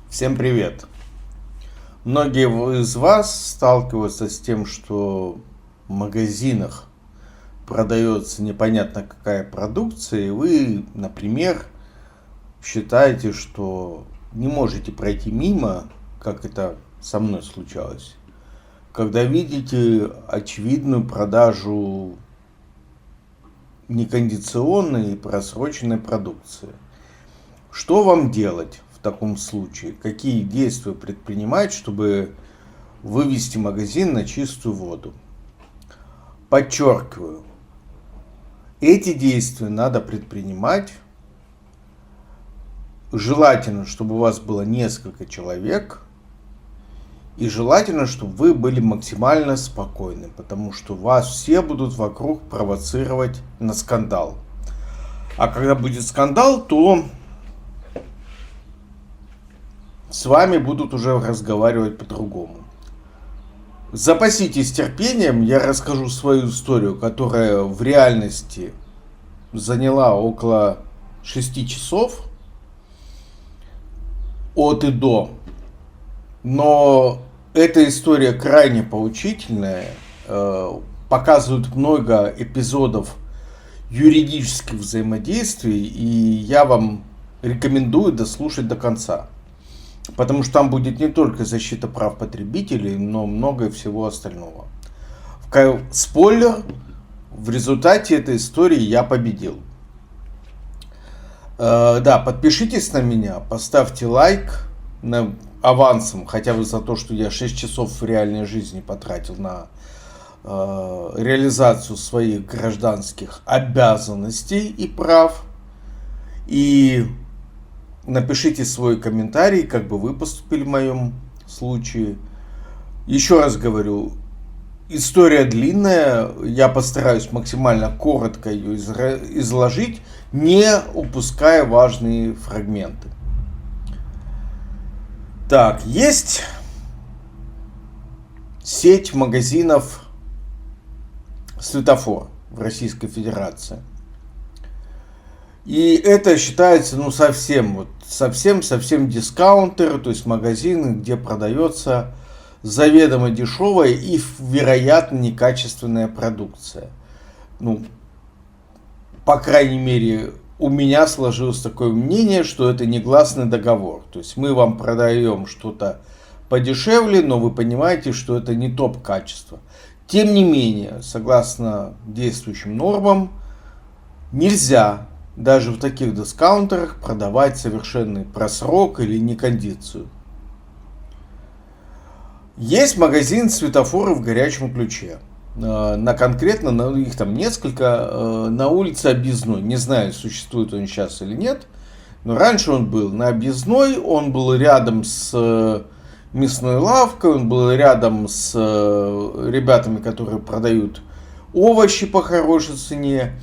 Всем привет! Многие из вас сталкиваются с тем, что в магазинах продается непонятно какая продукция, и вы, например, считаете, что не можете пройти мимо, как это со мной случалось, когда видите очевидную продажу некондиционной и просроченной продукции. Что вам делать в таком случае? Какие действия предпринимать, чтобы вывести магазин на чистую воду? Подчеркиваю, эти действия надо предпринимать. Желательно, чтобы у вас было несколько человек. И желательно, чтобы вы были максимально спокойны, потому что вас все будут вокруг провоцировать на скандал. А когда будет скандал, то с вами будут уже разговаривать по-другому. Запаситесь терпением, я расскажу свою историю, которая в реальности заняла около 6 часов от и до. Но эта история крайне поучительная, показывает много эпизодов юридических взаимодействий, и я вам рекомендую дослушать до конца. Потому что там будет не только защита прав потребителей, но много всего остального. Спойлер, в результате этой истории я победил. Да, подпишитесь на меня, поставьте лайк авансом, хотя бы за то, что я 6 часов в реальной жизни потратил на реализацию своих гражданских обязанностей и прав. И напишите свой комментарий, как бы вы поступили в моем случае. Еще раз говорю, история длинная, я постараюсь максимально коротко ее изложить, не упуская важные фрагменты. Так, есть сеть магазинов «Светофор» в Российской Федерации. И это считается, совсем дискаунтеры, то есть магазины, где продается заведомо дешевая и, вероятно, некачественная продукция. По крайней мере, у меня сложилось такое мнение, что это негласный договор. То есть мы вам продаем что-то подешевле, но вы понимаете, что это не топ-качество. Тем не менее, согласно действующим нормам, нельзя даже в таких дискаунтерах продавать совершенный просрок или некондицию. Есть магазин «Светофоры» в горячем ключе. Конкретно, их там несколько, на улице Объездной. Не знаю, существует он сейчас или нет, но раньше он был на Объездной, он был рядом с мясной лавкой, он был рядом с ребятами, которые продают овощи по хорошей цене.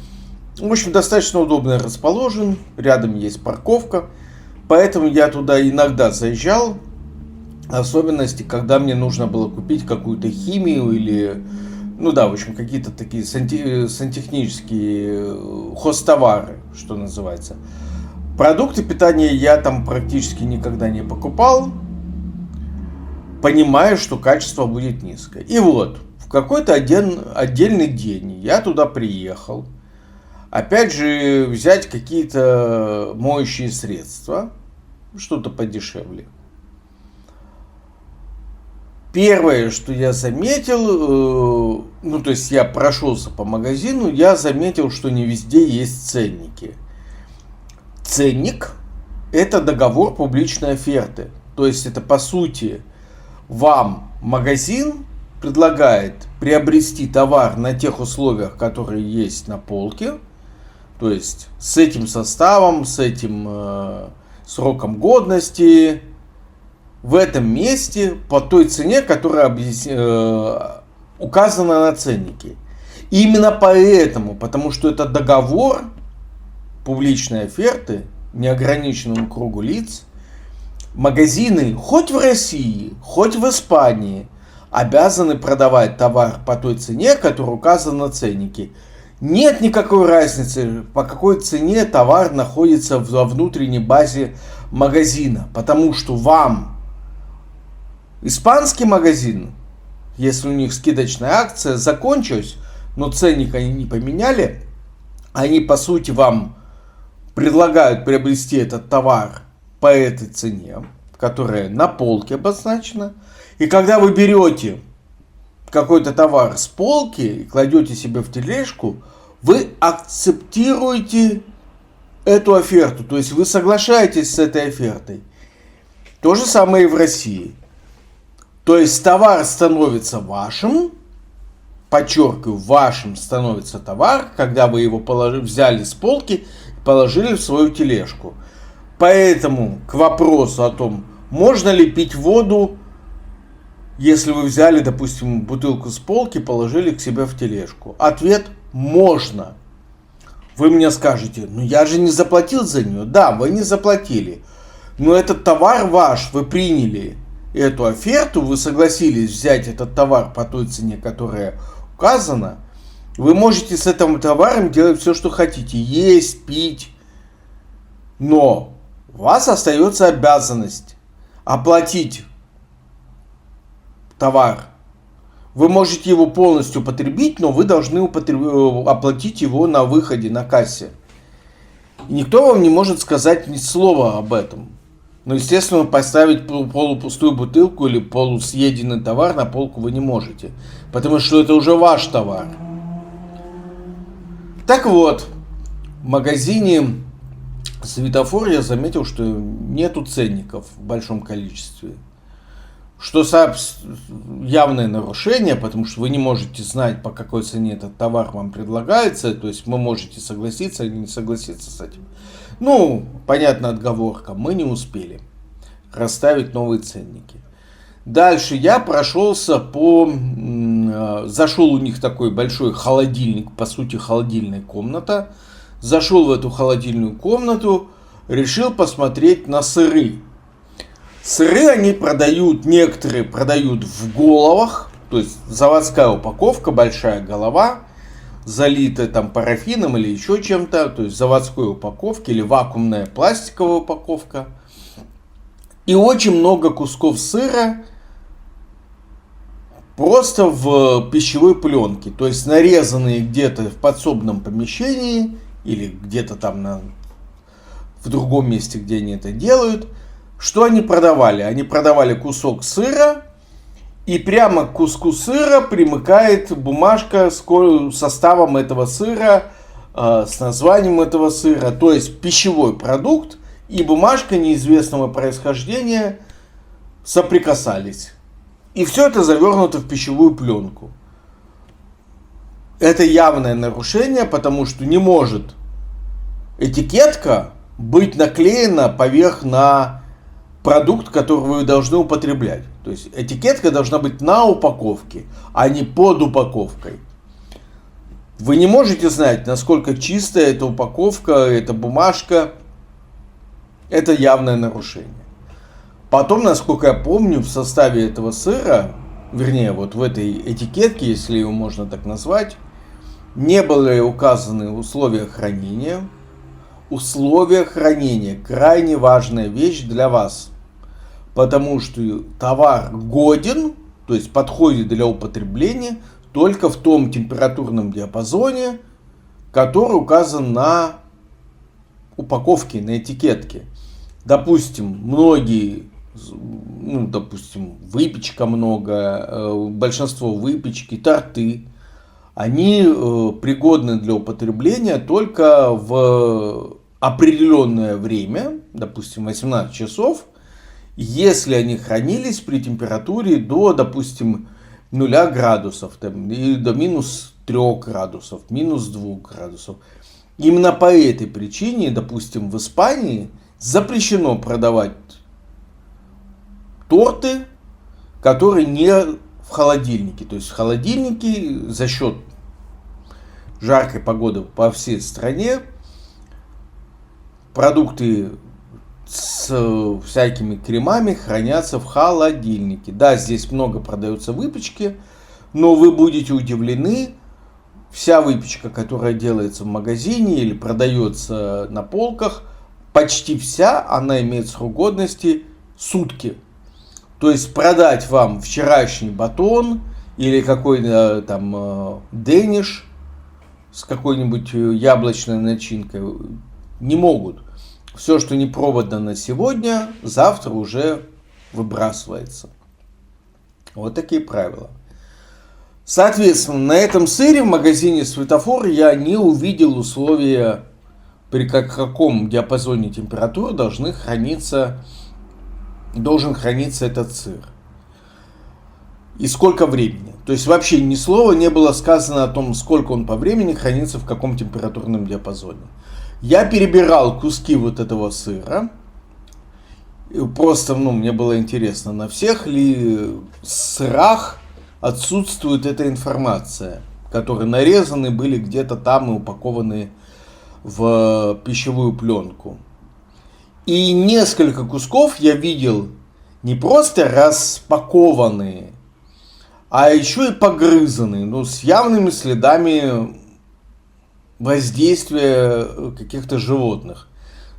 В общем, достаточно удобно расположен, рядом есть парковка, поэтому я туда иногда заезжал, в особенности, когда мне нужно было купить какую-то химию или, в общем, какие-то такие сантехнические хозтовары, что называется. Продукты питания я там практически никогда не покупал, понимая, что качество будет низкое. И вот, в какой-то отдельный день я туда приехал, опять же, взять какие-то моющие средства, что-то подешевле. Первое, что я заметил, то есть я прошелся по магазину, я заметил, что не везде есть ценники. Ценник – это договор публичной оферты. То есть это, по сути, вам магазин предлагает приобрести товар на тех условиях, которые есть на полке, то есть с этим составом, с этим сроком годности, в этом месте по той цене, которая указана на ценнике. И именно поэтому, потому что это договор публичной оферты неограниченному кругу лиц, магазины хоть в России, хоть в Испании обязаны продавать товар по той цене, которая указана на ценнике. Нет никакой разницы, по какой цене товар находится во внутренней базе магазина, потому что вам испанский магазин, если у них скидочная акция закончилась, но ценник они не поменяли, они по сути вам предлагают приобрести этот товар по этой цене, которая на полке обозначена. И когда вы берете какой-то товар с полки и кладете себе в тележку, вы акцептируете эту оферту, то есть вы соглашаетесь с этой офертой. То же самое и в России. То есть товар становится вашим, подчеркиваю, вашим становится товар, когда вы его взяли с полки и положили в свою тележку. Поэтому к вопросу о том, можно ли пить воду, если вы взяли, допустим, бутылку с полки и положили к себе в тележку. Ответ – можно. Вы мне скажете, ну я же не заплатил за нее. Да, вы не заплатили. Но этот товар ваш, вы приняли эту оферту, вы согласились взять этот товар по той цене, которая указана. Вы можете с этим товаром делать все, что хотите. Есть, пить. Но у вас остается обязанность оплатить товар. Вы можете его полностью потребить, но вы должны оплатить его на выходе, на кассе. И никто вам не может сказать ни слова об этом. Но, естественно, поставить полупустую бутылку или полусъеденный товар на полку вы не можете. Потому что это уже ваш товар. Так вот, в магазине Светофор я заметил, что нету ценников в большом количестве. Что явное нарушение, потому что вы не можете знать, по какой цене этот товар вам предлагается. То есть вы можете согласиться или не согласиться с этим. Ну, понятно, отговорка. Мы не успели расставить новые ценники. Дальше я прошелся зашел у них такой большой холодильник, по сути холодильная комната. Зашел в эту холодильную комнату, решил посмотреть на сыры. Сыры они продают, некоторые продают в головах, то есть заводская упаковка, большая голова, залитая там парафином или еще чем-то, то есть заводской упаковки или вакуумная пластиковая упаковка. И очень много кусков сыра просто в пищевой пленке, то есть нарезанные где-то в подсобном помещении или где-то там в другом месте, где они это делают. Что они продавали? Они продавали кусок сыра, и прямо к куску сыра примыкает бумажка с составом этого сыра, с названием этого сыра, то есть пищевой продукт и бумажка неизвестного происхождения соприкасались. И все это завернуто в пищевую пленку. Это явное нарушение, потому что не может этикетка быть наклеена поверх на продукт, который вы должны употреблять. То есть этикетка должна быть на упаковке, а не под упаковкой. Вы не можете знать, насколько чистая эта упаковка, эта бумажка. Это явное нарушение. Потом, насколько я помню, в составе этого сыра, вернее, вот в этой этикетке, если ее можно так назвать, не были указаны условия хранения. Условия хранения – крайне важная вещь для вас. Потому что товар годен, то есть подходит для употребления только в том температурном диапазоне, который указан на упаковке, на этикетке. Допустим, выпечка много, большинство выпечки, торты, они пригодны для употребления только в определенное время, допустим, 18 часов, если они хранились при температуре до, допустим, 0 градусов, или до минус 3 градусов, минус 2 градусов. Именно по этой причине, допустим, в Испании запрещено продавать торты, которые не в холодильнике. То есть в холодильнике за счет жаркой погоды по всей стране продукты с всякими кремами хранятся в холодильнике. Да, здесь много продается выпечки, но вы будете удивлены, вся выпечка, которая делается в магазине или продается на полках, почти вся она имеет срок годности сутки. То есть продать вам вчерашний батон или какой-то там дэниш с какой-нибудь яблочной начинкой не могут. Все, что не продано сегодня, завтра уже выбрасывается. Вот такие правила. Соответственно, на этом сыре в магазине «Светофор» я не увидел условия, при каком диапазоне температуры должен храниться этот сыр. И сколько времени. То есть вообще ни слова не было сказано о том, сколько он по времени хранится, в каком температурном диапазоне. Я перебирал куски вот этого сыра. Просто, мне было интересно, на всех ли сырах отсутствует эта информация, которые нарезаны были где-то там и упакованы в пищевую пленку. И несколько кусков я видел не просто распакованные, а еще и погрызанные, с явными следами воздействия каких-то животных.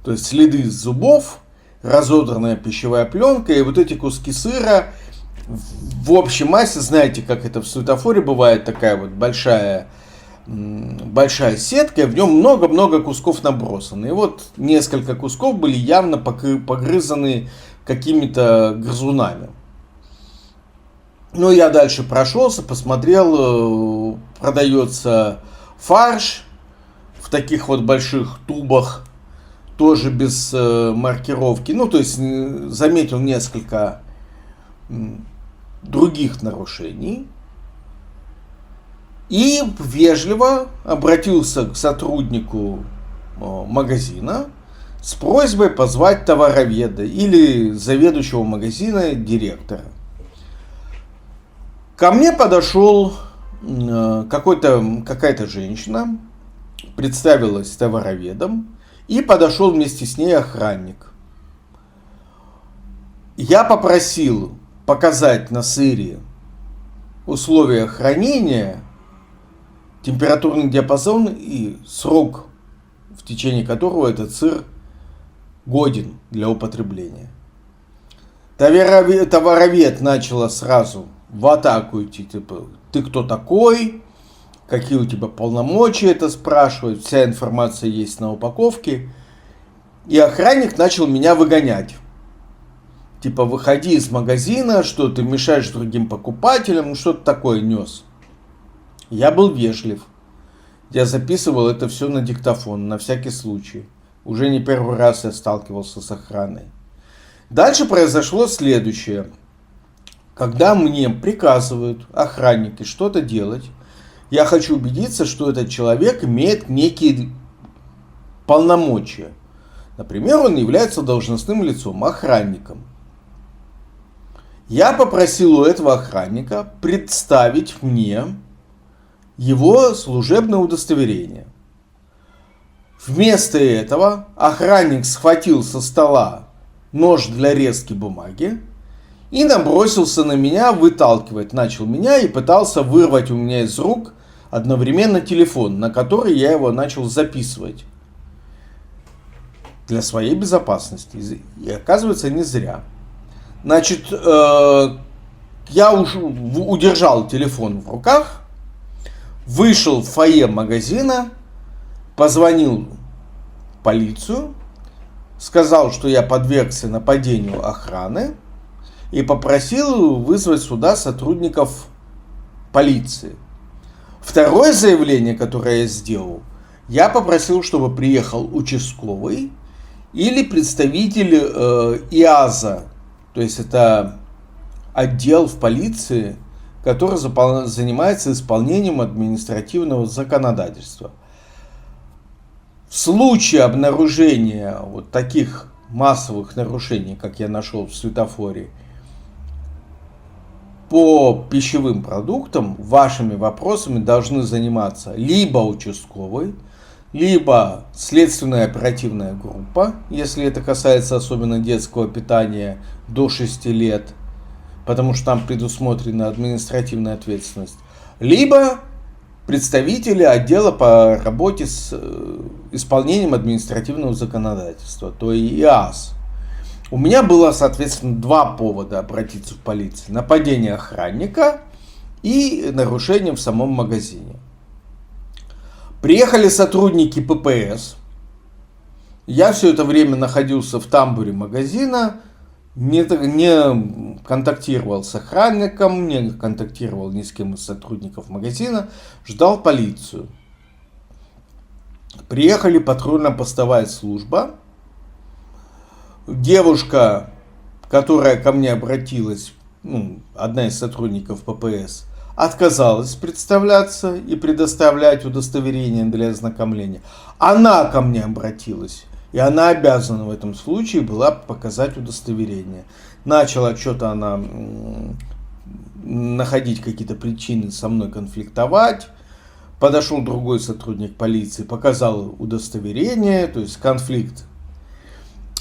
То есть следы зубов, разодранная пищевая пленка и вот эти куски сыра в общей массе, знаете, как это в «Светофоре» бывает, такая вот большая сетка, и в нем много-много кусков набросано. И вот несколько кусков были явно погрызаны какими-то грызунами. Я дальше прошелся, посмотрел, продается фарш в таких вот больших тубах, тоже без маркировки. То есть заметил несколько других нарушений. И вежливо обратился к сотруднику магазина с просьбой позвать товароведа или заведующего магазина, директора. Ко мне подошел какая-то женщина, представилась товароведом, и подошел вместе с ней охранник. Я попросил показать на сыре условия хранения, температурный диапазон и срок, в течение которого этот сыр годен для употребления. Товаровед начала сразу в атаку идти, типа, ты кто такой, какие у тебя полномочия, это спрашивают, вся информация есть на упаковке. И охранник начал меня выгонять. Типа, выходи из магазина, что ты мешаешь другим покупателям, что-то такое нес. Я был вежлив. Я записывал это все на диктофон, на всякий случай. Уже не первый раз я сталкивался с охраной. Дальше произошло следующее. Когда мне приказывают охранники что-то делать, я хочу убедиться, что этот человек имеет некие полномочия. Например, он является должностным лицом, охранником. Я попросил у этого охранника представить мне его служебное удостоверение. Вместо этого охранник схватил со стола нож для резки бумаги и набросился на меня, выталкивать начал меня и пытался вырвать у меня из рук одновременно телефон, на который я его начал записывать. Для своей безопасности. И оказывается, не зря. Значит, я удержал телефон в руках, вышел в фойе магазина, позвонил в полицию, сказал, что я подвергся нападению охраны и попросил вызвать сюда сотрудников полиции. Второе заявление, которое я сделал, я попросил, чтобы приехал участковый или представитель ИАЗа, то есть это отдел в полиции, который занимается исполнением административного законодательства. В случае обнаружения вот таких массовых нарушений, как я нашел в «Светофоре», по пищевым продуктам вашими вопросами должны заниматься либо участковый, либо следственная оперативная группа, если это касается особенно детского питания до 6 лет, потому что там предусмотрена административная ответственность, либо представители отдела по работе с исполнением административного законодательства, то есть ИАС. У меня было, соответственно, два повода обратиться в полицию. Нападение охранника и нарушение в самом магазине. Приехали сотрудники ППС. Я все это время находился в тамбуре магазина, не контактировал с охранником, не контактировал ни с кем из сотрудников магазина, ждал полицию. Приехали патрульно-постовая служба. Девушка, которая ко мне обратилась, одна из сотрудников ППС, отказалась представляться и предоставлять удостоверение для ознакомления. Она ко мне обратилась, и она обязана в этом случае была показать удостоверение. Начала что-то она находить какие-то причины со мной конфликтовать. Подошел другой сотрудник полиции, показал удостоверение, то есть конфликт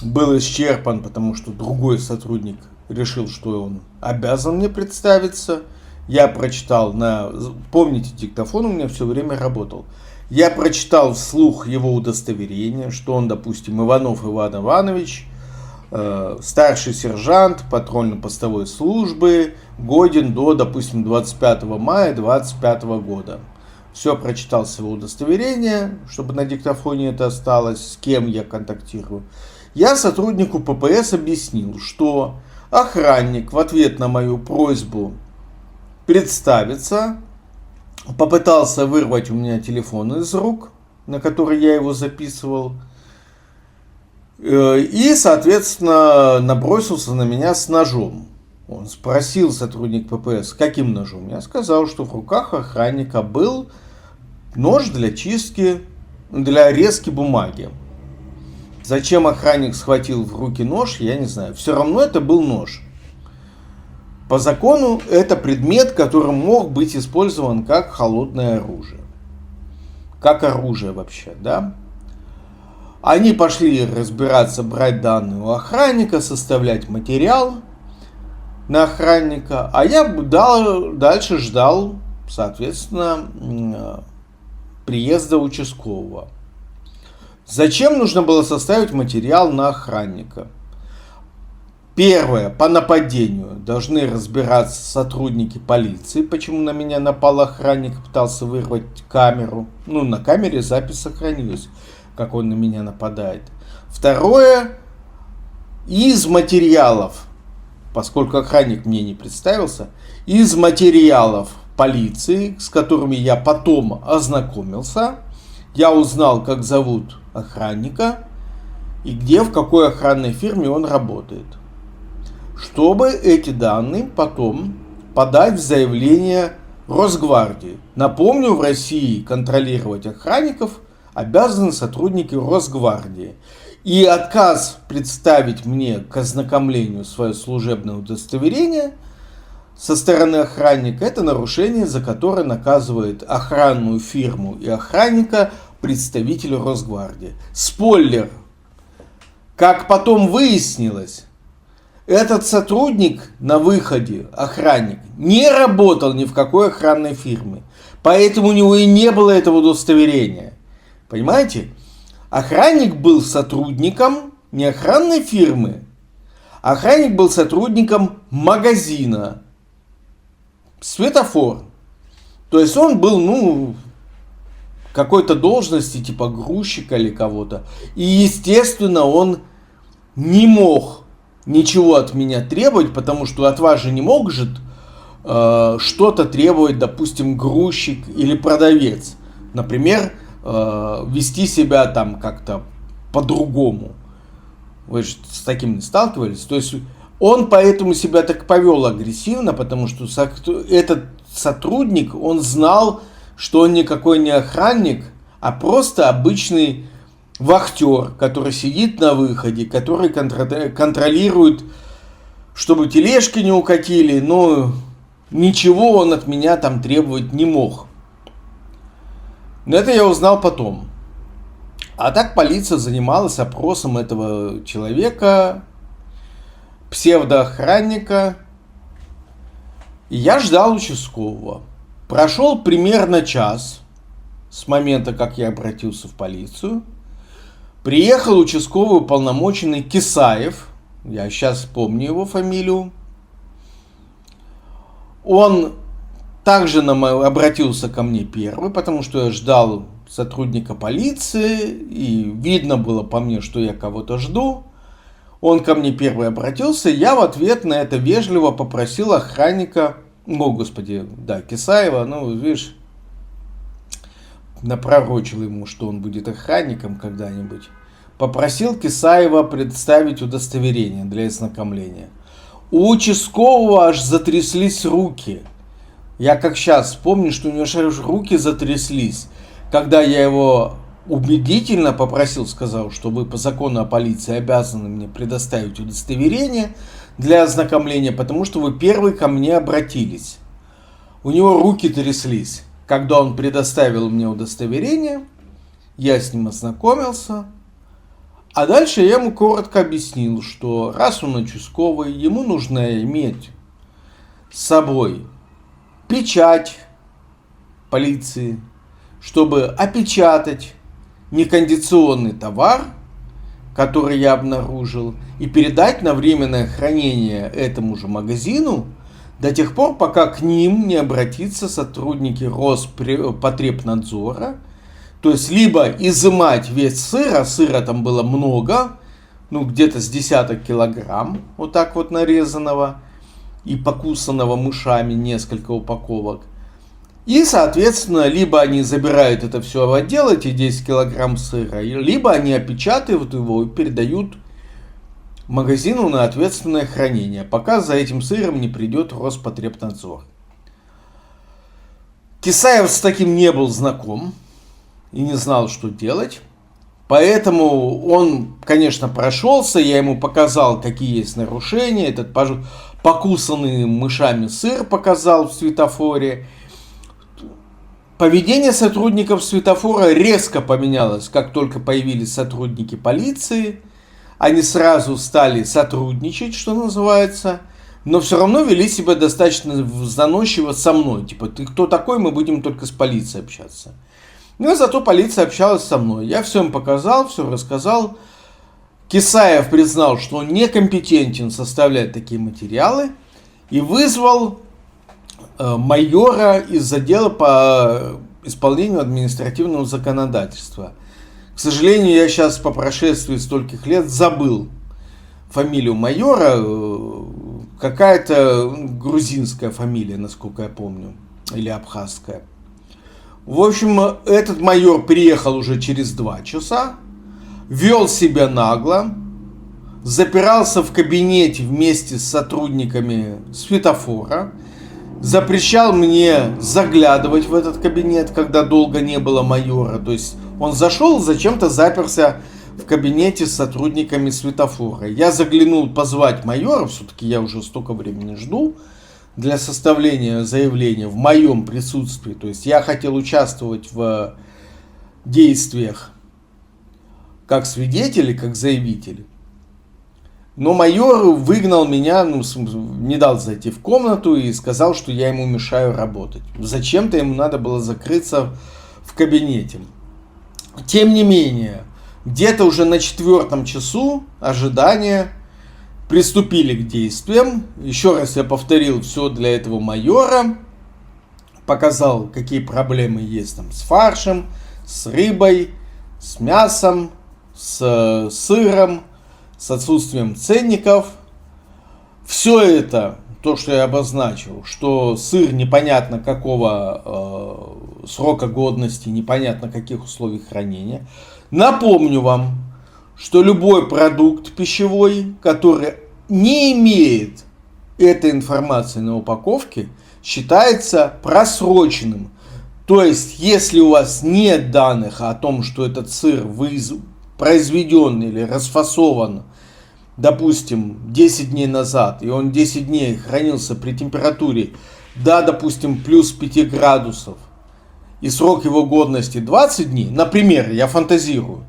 был исчерпан, потому что другой сотрудник решил, что он обязан мне представиться. Я прочитал помните, диктофон у меня все время работал. Я прочитал вслух его удостоверение, что он, допустим, Иванов Иван Иванович, старший сержант патрульно-постовой службы, годен до, допустим, 25 мая 2025 года. Все прочитал с его удостоверения, чтобы на диктофоне это осталось, с кем я контактирую. Я сотруднику ППС объяснил, что охранник в ответ на мою просьбу представиться попытался вырвать у меня телефон из рук, на который я его записывал, и, соответственно, набросился на меня с ножом. Он спросил, сотрудник ППС, каким ножом. Я сказал, что в руках охранника был нож для чистки, для резки бумаги. Зачем охранник схватил в руки нож, я не знаю. Все равно это был нож. По закону это предмет, который мог быть использован как холодное оружие. Как оружие вообще, да? Они пошли разбираться, брать данные у охранника, составлять материал на охранника. А я дальше ждал, соответственно, приезда участкового. Зачем нужно было составить материал на охранника? Первое, по нападению должны разбираться сотрудники полиции, почему на меня напал охранник, пытался вырвать камеру. На камере запись сохранилась, как он на меня нападает. Второе, из материалов, поскольку охранник мне не представился, из материалов полиции, с которыми я потом ознакомился, я узнал, как зовут охранника и где, в какой охранной фирме он работает. Чтобы эти данные потом подать в заявление Росгвардии. Напомню, в России контролировать охранников обязаны сотрудники Росгвардии. И отказ представить мне к ознакомлению свое служебное удостоверение со стороны охранника — это нарушение, за которое наказывает охранную фирму и охранника представитель Росгвардии. Спойлер. Как потом выяснилось, этот сотрудник на выходе, охранник, не работал ни в какой охранной фирме. Поэтому у него и не было этого удостоверения. Понимаете? Охранник был сотрудником не охранной фирмы. Охранник был сотрудником магазина. Светофор. То есть он был, какой-то должности, типа грузчика или кого-то. И, естественно, он не мог ничего от меня требовать, потому что от вас же не может что-то требовать, допустим, грузчик или продавец. Например, вести себя там как-то по-другому. Вы же с таким не сталкивались? То есть он поэтому себя так повел агрессивно, потому что этот сотрудник, он знал, что он никакой не охранник, а просто обычный вахтер, который сидит на выходе, который контролирует, чтобы тележки не укатили, но ничего он от меня там требовать не мог. Но это я узнал потом. А так полиция занималась опросом этого человека, псевдоохранника. И я ждал участкового. Прошел примерно час с момента, как я обратился в полицию. Приехал участковый уполномоченный Кисаев, я сейчас помню его фамилию. Он также обратился ко мне первый, потому что я ждал сотрудника полиции, и видно было по мне, что я кого-то жду. Он ко мне первый обратился, я в ответ на это вежливо попросил охранника, Кисаева, видишь, напророчил ему, что он будет охранником когда-нибудь. Попросил Кисаева представить удостоверение для ознакомления. У участкового аж затряслись руки. Я как сейчас помню, что у него аж руки затряслись, когда я его убедительно попросил, сказал, что вы по закону о полиции обязаны мне предоставить удостоверение для ознакомления, потому что вы первый ко мне обратились. У него руки тряслись. Когда он предоставил мне удостоверение, я с ним ознакомился. А дальше я ему коротко объяснил, что раз он участковый, ему нужно иметь с собой печать полиции, чтобы опечатать некондиционный товар, который я обнаружил, и передать на временное хранение этому же магазину до тех пор, пока к ним не обратятся сотрудники Роспотребнадзора. То есть, либо изымать весь сыр, а сыра там было много, где-то с десяток килограмм, вот так вот нарезанного и покусанного мышами несколько упаковок. И, соответственно, либо они забирают это все в отдел, эти 10 килограмм сыра, либо они опечатывают его и передают магазину на ответственное хранение, пока за этим сыром не придет Роспотребнадзор. Кисаев с таким не был знаком и не знал, что делать. Поэтому он, конечно, прошелся, я ему показал, какие есть нарушения. Этот покусанный мышами сыр показал в светофоре. Поведение сотрудников светофора резко поменялось, как только появились сотрудники полиции. Они сразу стали сотрудничать, что называется, но все равно вели себя достаточно заносчиво со мной. Типа, ты кто такой, мы будем только с полицией общаться. Но зато полиция общалась со мной. Я все им показал, все рассказал. Кисаев признал, что он некомпетентен составлять такие материалы и вызвал майора из отдела по исполнению административного законодательства. К сожалению, я сейчас по прошествии стольких лет забыл фамилию майора. Какая-то грузинская фамилия, насколько я помню, или абхазская. В общем, этот майор приехал уже через 2 часа, вел себя нагло, запирался в кабинете вместе с сотрудниками светофора, запрещал мне заглядывать в этот кабинет, когда долго не было майора. То есть он зашел, зачем-то заперся в кабинете с сотрудниками светофора. Я заглянул позвать майора, все-таки я уже столько времени жду, для составления заявления в моем присутствии. То есть я хотел участвовать в действиях как свидетель и как заявитель. Но майор выгнал меня, не дал зайти в комнату и сказал, что я ему мешаю работать. Зачем-то ему надо было закрыться в кабинете. Тем не менее, где-то уже на 4 часу ожидания приступили к действиям. Еще раз я повторил все для этого майора. Показал, какие проблемы есть там с фаршем, с рыбой, с мясом, с сыром, с отсутствием ценников. Все это, то, что я обозначил, что сыр непонятно какого срока годности, непонятно каких условий хранения. Напомню вам, что любой продукт пищевой, который не имеет этой информации на упаковке, считается просроченным. То есть, если у вас нет данных о том, что этот сыр произведен или расфасован, допустим, 10 дней назад, и он 10 дней хранился при температуре допустим, плюс 5 градусов, и срок его годности 20 дней, например, я фантазирую,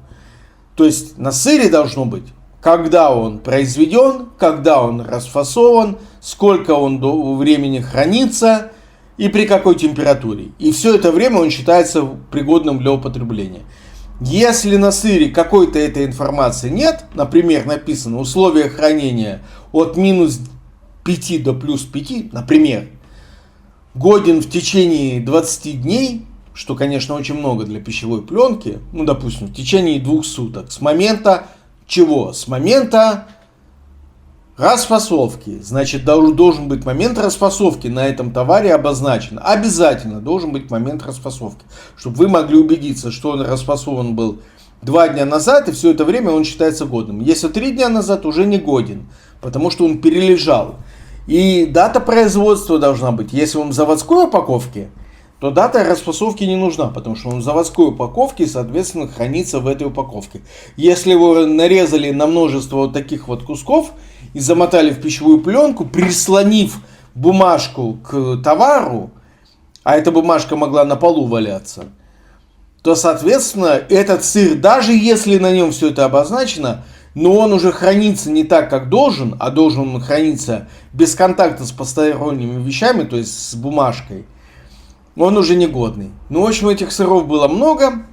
то есть на сыре должно быть, когда он произведен, когда он расфасован, сколько он до времени хранится, и при какой температуре. И все это время он считается пригодным для употребления. Если на сыре какой-то этой информации нет, например, написано условия хранения от минус 5 до плюс 5, например, годен в течение 20 дней, что, конечно, очень много для пищевой пленки, ну, допустим, в течение 2 суток, с момента чего? С момента расфасовки. Значит, должен быть момент расфасовки на этом товаре обозначен. Обязательно должен быть момент расфасовки, чтобы вы могли убедиться, что он расфасован был 2 дня назад, и все это время он считается годным. Если 3 дня назад, уже не годен, потому что он перележал. И дата производства должна быть. Если он в заводской упаковке, то дата расфасовки не нужна, потому что он в заводской упаковке, соответственно, хранится в этой упаковке. Если его нарезали на множество вот таких вот кусков и замотали в пищевую пленку, прислонив бумажку к товару, а эта бумажка могла на полу валяться, то, соответственно, этот сыр, даже если на нем все это обозначено, но он уже хранится не так, как должен, а должен он храниться без контакта с посторонними вещами, то есть с бумажкой, он уже негодный. Ну, в общем, этих сыров было много.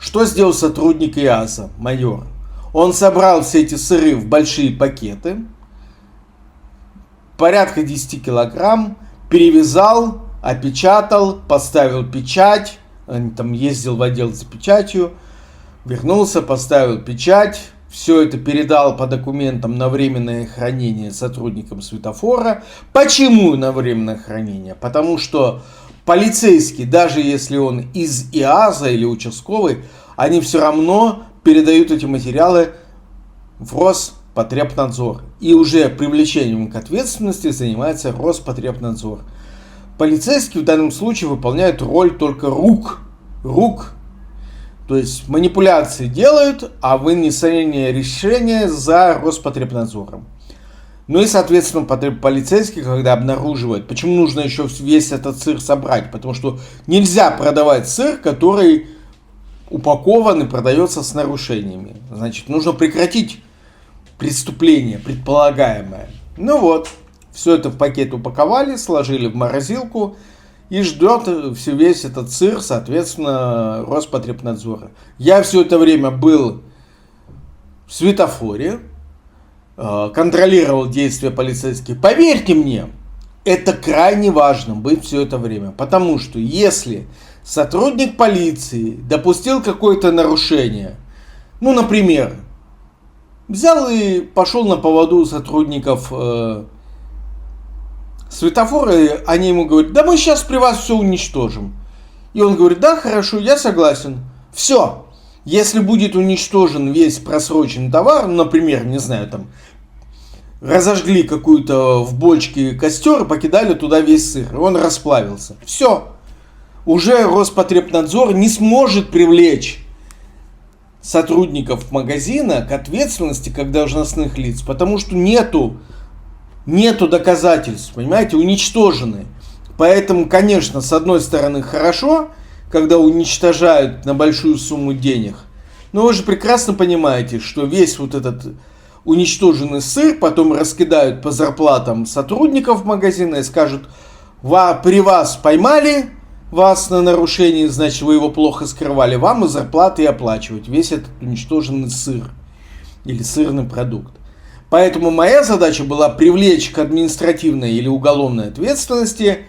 Что сделал сотрудник ИАЗа, майор? Он собрал все эти сыры в большие пакеты, порядка 10 килограмм, перевязал, опечатал, поставил печать, там ездил в отдел за печатью, вернулся, поставил печать, все это передал по документам на временное хранение сотрудникам светофора. Почему на временное хранение? Потому что полицейский, даже если он из ИАЗа или участковый, они все равно передают эти материалы в Роспотребнадзор. И уже привлечением к ответственности занимается Роспотребнадзор. Полицейские в данном случае выполняют роль только рук. То есть манипуляции делают, а вынесение решения за Роспотребнадзором. Ну и, соответственно, полицейский, когда обнаруживает, почему нужно еще весь этот сыр собрать, потому что нельзя продавать сыр, который упакован и продается с нарушениями. Значит, нужно прекратить преступление предполагаемое. Ну вот, все это в пакет упаковали, сложили в морозилку и ждет весь этот сыр, соответственно, Роспотребнадзора. Я все это время был в светофоре, контролировал действия полицейских. Поверьте мне, это крайне важно быть все это время. Потому что если сотрудник полиции допустил какое-то нарушение, ну, например, взял и пошел на поводу у сотрудников светофора, и они ему говорят: да мы сейчас при вас все уничтожим. И он говорит: да, хорошо, я согласен. Все. Если будет уничтожен весь просроченный товар, например, не знаю, там, разожгли какую-то в бочке костер и покидали туда весь сыр, и он расплавился. Все. Уже Роспотребнадзор не сможет привлечь сотрудников магазина к ответственности как должностных лиц, потому что нету доказательств, понимаете, уничтожены. Поэтому, конечно, с одной стороны хорошо, когда уничтожают на большую сумму денег, но вы же прекрасно понимаете, что весь вот этот уничтоженный сыр потом раскидают по зарплатам сотрудников магазина и скажут: при вас поймали вас на нарушении, значит, вы его плохо скрывали, вам и зарплаты и оплачивать весь этот уничтоженный сыр или сырный продукт. Поэтому моя задача была привлечь к административной или уголовной ответственности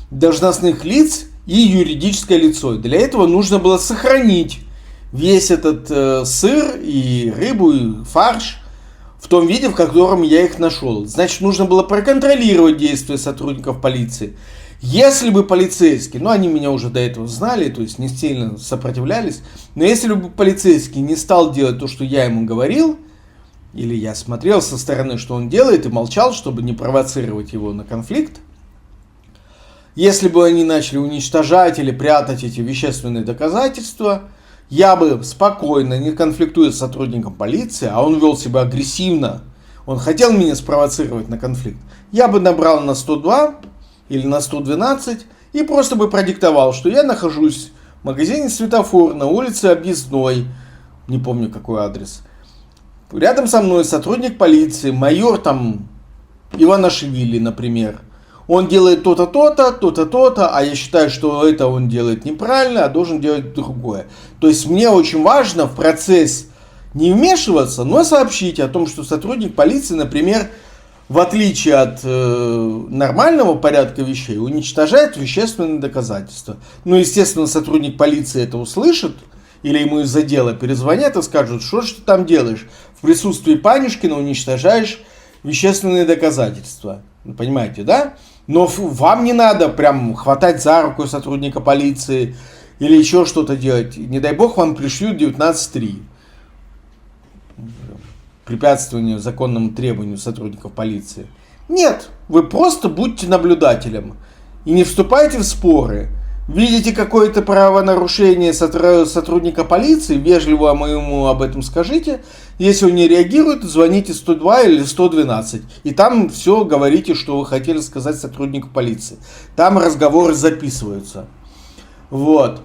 должностных лиц и юридическое лицо. Для этого нужно было сохранить весь этот сыр и рыбу, и фарш в том виде, в котором я их нашел. Значит, нужно было проконтролировать действия сотрудников полиции. Если бы полицейские, они меня уже до этого знали, то есть не сильно сопротивлялись, но если бы полицейский не стал делать то, что я ему говорил, или я смотрел со стороны, что он делает, и молчал, чтобы не провоцировать его на конфликт, если бы они начали уничтожать или прятать эти вещественные доказательства, я бы спокойно, не конфликтуя с сотрудником полиции, а он вел себя агрессивно, он хотел меня спровоцировать на конфликт, я бы набрал на 102 или на 112 и просто бы продиктовал, что я нахожусь в магазине «Светофор» на улице Объездной, не помню какой адрес. Рядом со мной сотрудник полиции, майор там Иванашвили, например. он делает то-то, то-то, то-то, то-то, а я считаю, что это он делает неправильно, а должен делать другое. То есть мне очень важно в процесс не вмешиваться, но сообщить о том, что сотрудник полиции, например, в отличие от нормального порядка вещей, уничтожает вещественные доказательства. Ну, естественно, сотрудник полиции это услышит, или ему из-за дела перезвонят и скажут, что ж ты там делаешь? В присутствии Панюшкина уничтожаешь вещественные доказательства. Понимаете, да? Но вам не надо прям хватать за руку сотрудника полиции или еще что-то делать. Не дай бог вам пришлют 19.3. Препятствование законному требованию сотрудников полиции. Нет, вы просто будьте наблюдателем и не вступайте в споры. Видите какое-то правонарушение сотрудника полиции, вежливо ему об этом скажите. Если он не реагирует, звоните 102 или 112. И там все говорите, что вы хотели сказать сотруднику полиции. Там разговоры записываются. Вот.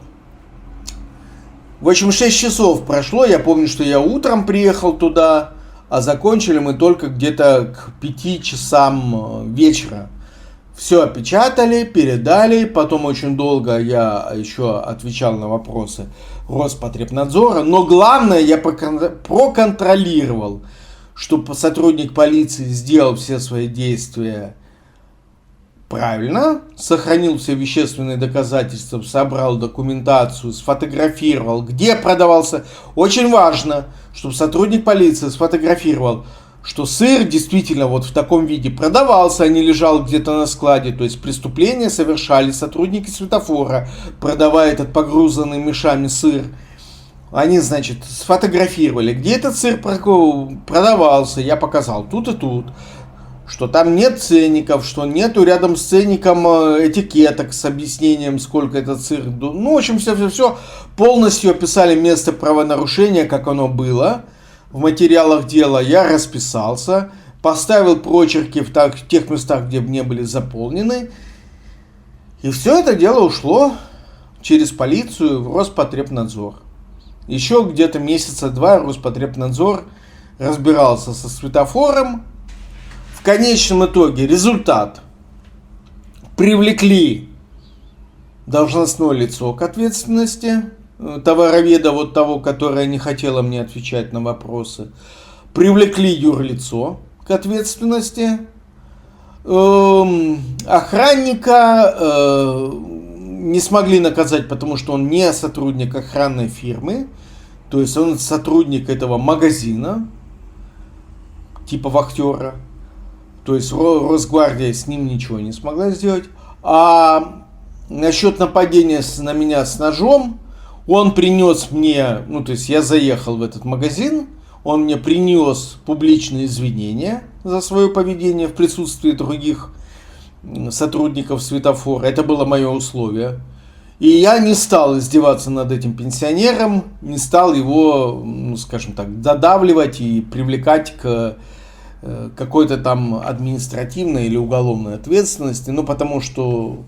В общем, 6 часов прошло. Я помню, что я утром приехал туда, а закончили мы только где-то к 5 часам вечера. Все опечатали, передали, потом очень долго я еще отвечал на вопросы Роспотребнадзора, но главное, я проконтролировал, чтобы сотрудник полиции сделал все свои действия правильно, сохранил все вещественные доказательства, собрал документацию, сфотографировал, где продавался. Очень важно, чтобы сотрудник полиции сфотографировал, что сыр действительно вот в таком виде продавался, а не лежал где-то на складе. То есть преступления совершали сотрудники светофора, продавая этот погрузанный мешами сыр. Они, значит, сфотографировали, где этот сыр продавался, я показал тут и тут, что там нет ценников, что нету рядом с ценником этикеток с объяснением, сколько этот сыр. Ну, в общем, все полностью описали место правонарушения, как оно было. В материалах дела я расписался, поставил прочерки в тех местах, где не были заполнены. И все это дело ушло через полицию в Роспотребнадзор. Еще где-то месяца 2 Роспотребнадзор разбирался со светофором. В конечном итоге результат. Привлекли должностное лицо к ответственности. Товароведа, вот того, которое не хотело мне отвечать на вопросы. Привлекли юрлицо к ответственности. Охранника не смогли наказать, потому что он не сотрудник охранной фирмы. То есть он сотрудник этого магазина, типа вахтера. То есть Росгвардия с ним ничего не смогла сделать. А насчет нападения на меня с ножом, он принес мне, ну то есть я заехал в этот магазин, он мне принес публичные извинения за свое поведение в присутствии других сотрудников светофора. Это было мое условие. И я не стал издеваться над этим пенсионером, не стал его, ну скажем так, додавливать и привлекать к какой-то там административной или уголовной ответственности, ну потому что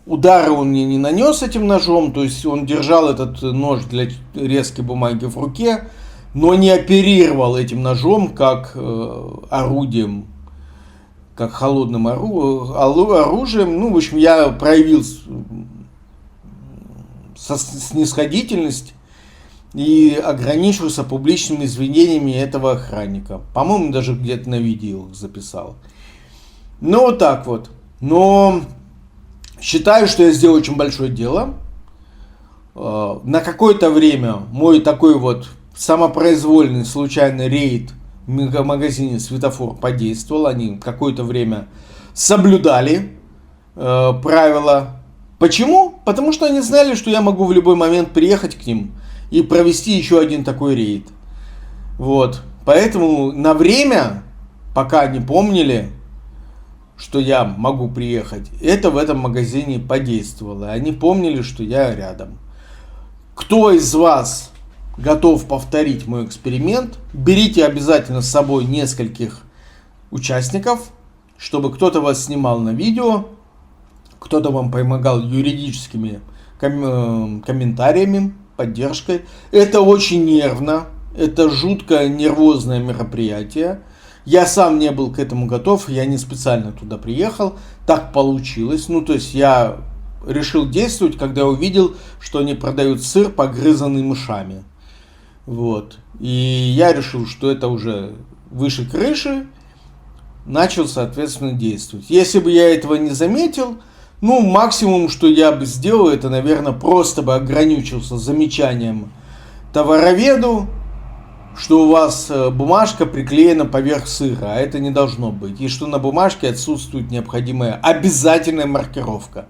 удара он мне не нанес этим ножом, то есть он держал этот нож для резки бумаги в руке, но не оперировал этим ножом как орудием, как холодным оружием. Ну, в общем, я проявил снисходительность и ограничился публичными извинениями этого охранника. По-моему, даже где-то на видео их записал. Ну, вот так вот. Но считаю, что я сделал очень большое дело. На какое-то время мой такой вот самопроизвольный случайный рейд в магазине «Светофор» подействовал. Они какое-то время соблюдали правила. Почему? Потому что они знали, что я могу в любой момент приехать к ним и провести еще один такой рейд. Вот. Поэтому на время, пока они помнили, что я могу приехать, это в этом магазине подействовало. Они помнили, что я рядом. Кто из вас готов повторить мой эксперимент, берите обязательно с собой нескольких участников, чтобы кто-то вас снимал на видео, кто-то вам помогал юридическими комментариями, поддержкой. Это очень нервно, это жутко нервозное мероприятие, Я сам не был к этому готов, я не специально туда приехал, так получилось. Ну, то есть я решил действовать, когда увидел, что они продают сыр, погрызанный мышами. Вот. И я решил, что это уже выше крыши, начал, соответственно, действовать. Если бы я этого не заметил, ну, максимум, что я бы сделал, это, наверное, просто бы ограничился замечанием товароведу, что у вас бумажка приклеена поверх сыра, а это не должно быть. И что на бумажке отсутствует необходимая обязательная маркировка.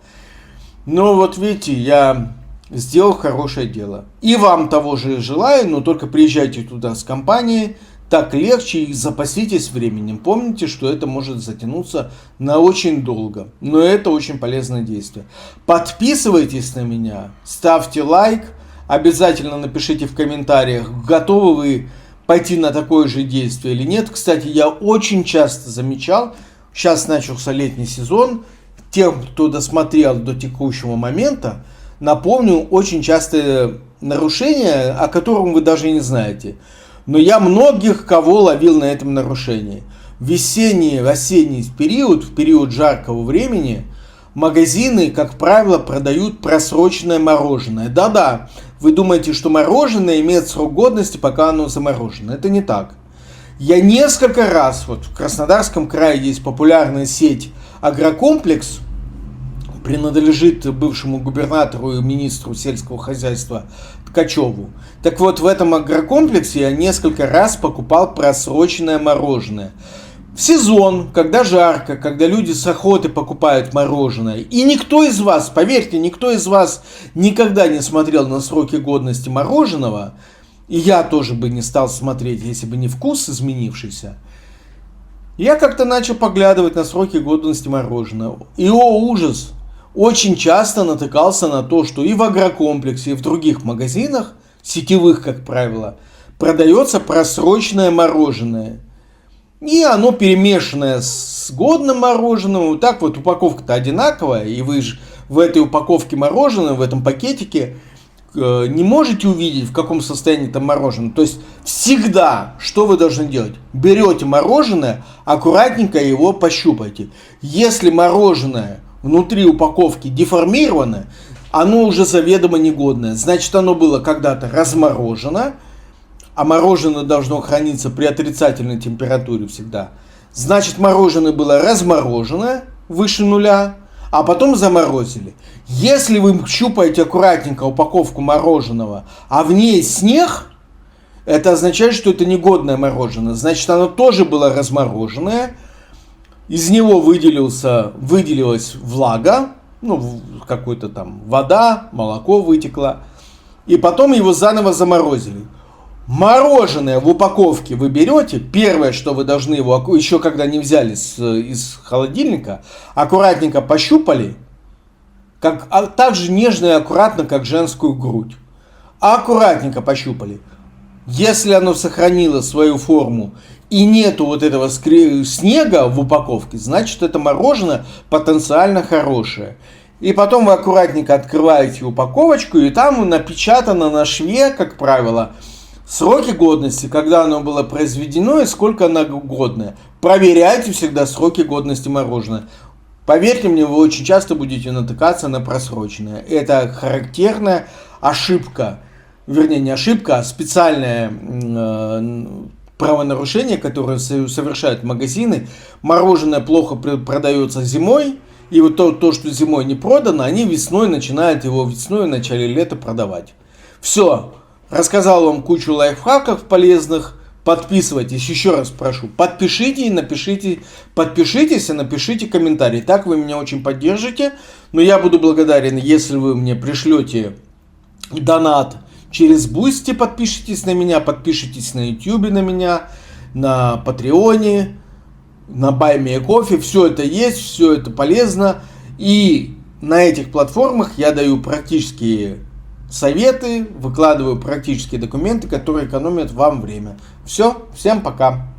Но вот видите, я сделал хорошее дело. И вам того же желаю, но только приезжайте туда с компанией, так легче и запаситесь временем. Помните, что это может затянуться на очень долго. Но это очень полезное действие. Подписывайтесь на меня, ставьте лайк. Обязательно напишите в комментариях, готовы вы пойти на такое же действие или нет. Кстати, я очень часто замечал, сейчас начался летний сезон, тем, кто досмотрел до текущего момента, напомню, очень частые нарушения, о котором вы даже не знаете. Но я многих кого ловил на этом нарушении. В весенний, осенний период, в период жаркого времени, магазины, как правило, продают просроченное мороженое. Да-да, вы думаете, что мороженое имеет срок годности, пока оно заморожено. Это не так. Я несколько раз, вот в Краснодарском крае есть популярная сеть «Агрокомплекс», принадлежит бывшему губернатору и министру сельского хозяйства Ткачеву. Так вот, в этом агрокомплексе я несколько раз покупал просроченное мороженое. В сезон, когда жарко, когда люди с охоты покупают мороженое, и никто из вас, поверьте, никто из вас никогда не смотрел на сроки годности мороженого, и я тоже бы не стал смотреть, если бы не вкус изменившийся, я как-то начал поглядывать на сроки годности мороженого. И, о ужас, очень часто натыкался на то, что и в агрокомплексе, и в других магазинах, сетевых, как правило, продается просроченное мороженое. И оно перемешанное с годным мороженым. Вот так вот упаковка-то одинаковая. И вы же в этой упаковке мороженого, в этом пакетике не можете увидеть, в каком состоянии там мороженое. То есть всегда, что вы должны делать? Берете мороженое, аккуратненько его пощупайте. Если мороженое внутри упаковки деформировано, оно уже заведомо негодное. Значит, оно было когда-то разморожено, а мороженое должно храниться при отрицательной температуре всегда. Значит, мороженое было разморожено выше нуля, а потом заморозили. Если вы щупаете аккуратненько упаковку мороженого, а в ней снег, это означает, что это негодное мороженое. Значит, оно тоже было размороженное, из него выделилась влага, ну, какой-то там вода, молоко вытекло, и потом его заново заморозили. Мороженое в упаковке вы берете, первое, что вы должны его, еще когда не взяли из холодильника, аккуратненько пощупали, так же нежно и аккуратно, как женскую грудь. Аккуратненько пощупали. Если оно сохранило свою форму и нету вот этого снега в упаковке, значит, это мороженое потенциально хорошее. И потом вы аккуратненько открываете упаковочку, и там напечатано на шве, как правило, сроки годности, когда оно было произведено и сколько оно годное. Проверяйте всегда сроки годности мороженого. Поверьте мне, вы очень часто будете натыкаться на просроченное. Это характерная ошибка. Вернее, не ошибка, а специальное правонарушение, которое совершают магазины. Мороженое плохо продается зимой. И вот то, что зимой не продано, они весной начинают его в начале лета продавать. Все. Рассказал вам кучу лайфхаков полезных. Подписывайтесь, еще раз прошу. Подпишитесь и напишите комментарий. Так вы меня очень поддержите. Но я буду благодарен, если вы мне пришлете донат через Boosty. Подпишитесь на меня, подпишитесь на YouTube на меня, на Патреоне, на Buy Me a Coffee. Все это есть, все это полезно. И на этих платформах я даю практические советы, выкладываю практические документы, которые экономят вам время. Все, всем пока.